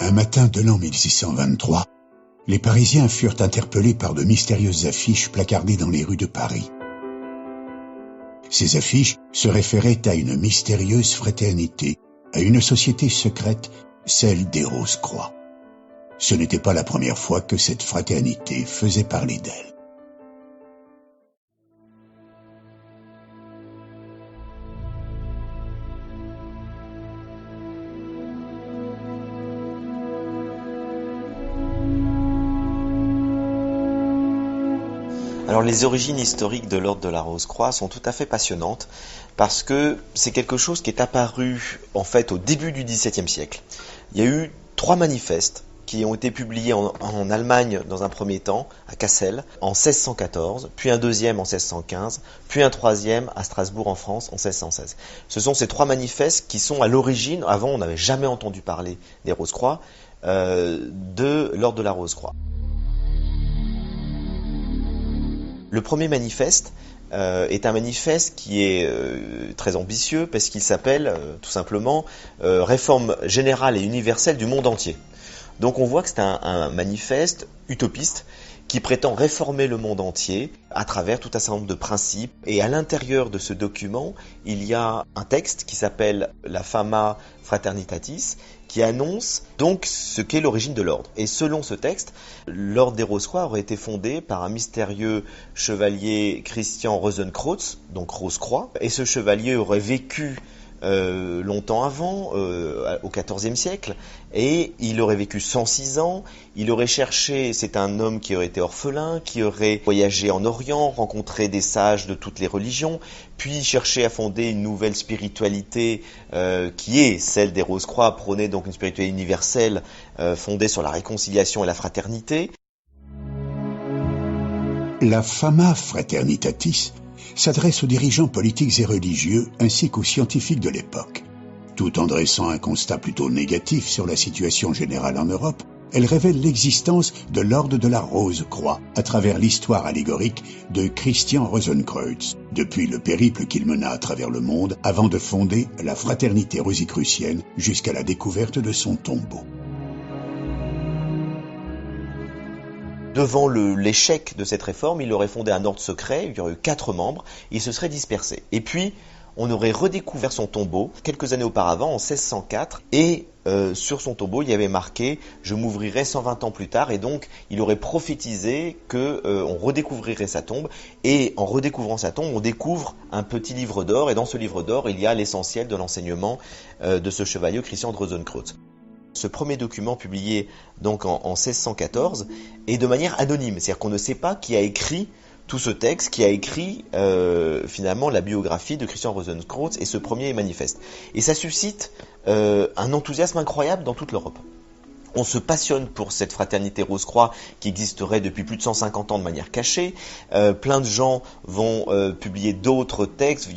Un matin de l'an 1623, les Parisiens furent interpellés par de mystérieuses affiches placardées dans les rues de Paris. Ces affiches se référaient à une mystérieuse fraternité, à une société secrète, celle des Rose-Croix. Ce n'était pas la première fois que cette fraternité faisait parler d'elle. Alors les origines historiques de l'ordre de la Rose-Croix sont tout à fait passionnantes parce que c'est quelque chose qui est apparu en fait au début du XVIIe siècle. Il y a eu 3 manifestes qui ont été publiés en Allemagne dans un premier temps, à Cassel, en 1614, puis un deuxième en 1615, puis un troisième à Strasbourg en France en 1616. Ce sont ces 3 manifestes qui sont à l'origine, avant on n'avait jamais entendu parler des Rose-Croix, de l'ordre de la Rose-Croix. Le premier manifeste est un manifeste qui est très ambitieux parce qu'il s'appelle tout simplement Réforme générale et universelle du monde entier. Donc on voit que c'est un manifeste utopiste qui prétend réformer le monde entier à travers tout un certain nombre de principes. Et à l'intérieur de ce document, il y a un texte qui s'appelle la Fama Fraternitatis, qui annonce donc ce qu'est l'origine de l'ordre. Et selon ce texte, l'ordre des Rose-Croix aurait été fondé par un mystérieux chevalier Christian Rosenkreuz, donc Rose-Croix, et ce chevalier aurait vécu longtemps avant, au XIVe siècle, et il aurait vécu 106 ans, il aurait cherché, c'est un homme qui aurait été orphelin, qui aurait voyagé en Orient, rencontré des sages de toutes les religions, puis cherché à fonder une nouvelle spiritualité qui est celle des Rose-Croix, prônait donc une spiritualité universelle fondée sur la réconciliation et la fraternité. La Fama Fraternitatis s'adresse aux dirigeants politiques et religieux ainsi qu'aux scientifiques de l'époque. Tout en dressant un constat plutôt négatif sur la situation générale en Europe, elle révèle l'existence de l'ordre de la Rose-Croix à travers l'histoire allégorique de Christian Rosenkreuz, depuis le périple qu'il mena à travers le monde avant de fonder la fraternité rosicrucienne jusqu'à la découverte de son tombeau. Devant l'échec de cette réforme, il aurait fondé un ordre secret, il y aurait eu 4 membres, il se serait dispersé. Et puis, on aurait redécouvert son tombeau quelques années auparavant, en 1604, et sur son tombeau, il y avait marqué « Je m'ouvrirai 120 ans plus tard », et donc il aurait prophétisé qu'on redécouvrirait sa tombe, et en redécouvrant sa tombe, on découvre un petit livre d'or, et dans ce livre d'or, il y a l'essentiel de l'enseignement de ce chevalier Christian de Rosenkreuz. Ce premier document publié donc en 1614 est de manière anonyme, c'est-à-dire qu'on ne sait pas qui a écrit tout ce texte, qui a écrit finalement la biographie de Christian Rosenkreuz et ce premier manifeste. Et ça suscite un enthousiasme incroyable dans toute l'Europe. On se passionne pour cette fraternité Rose-Croix qui existerait depuis plus de 150 ans de manière cachée. Plein de gens vont publier d'autres textes.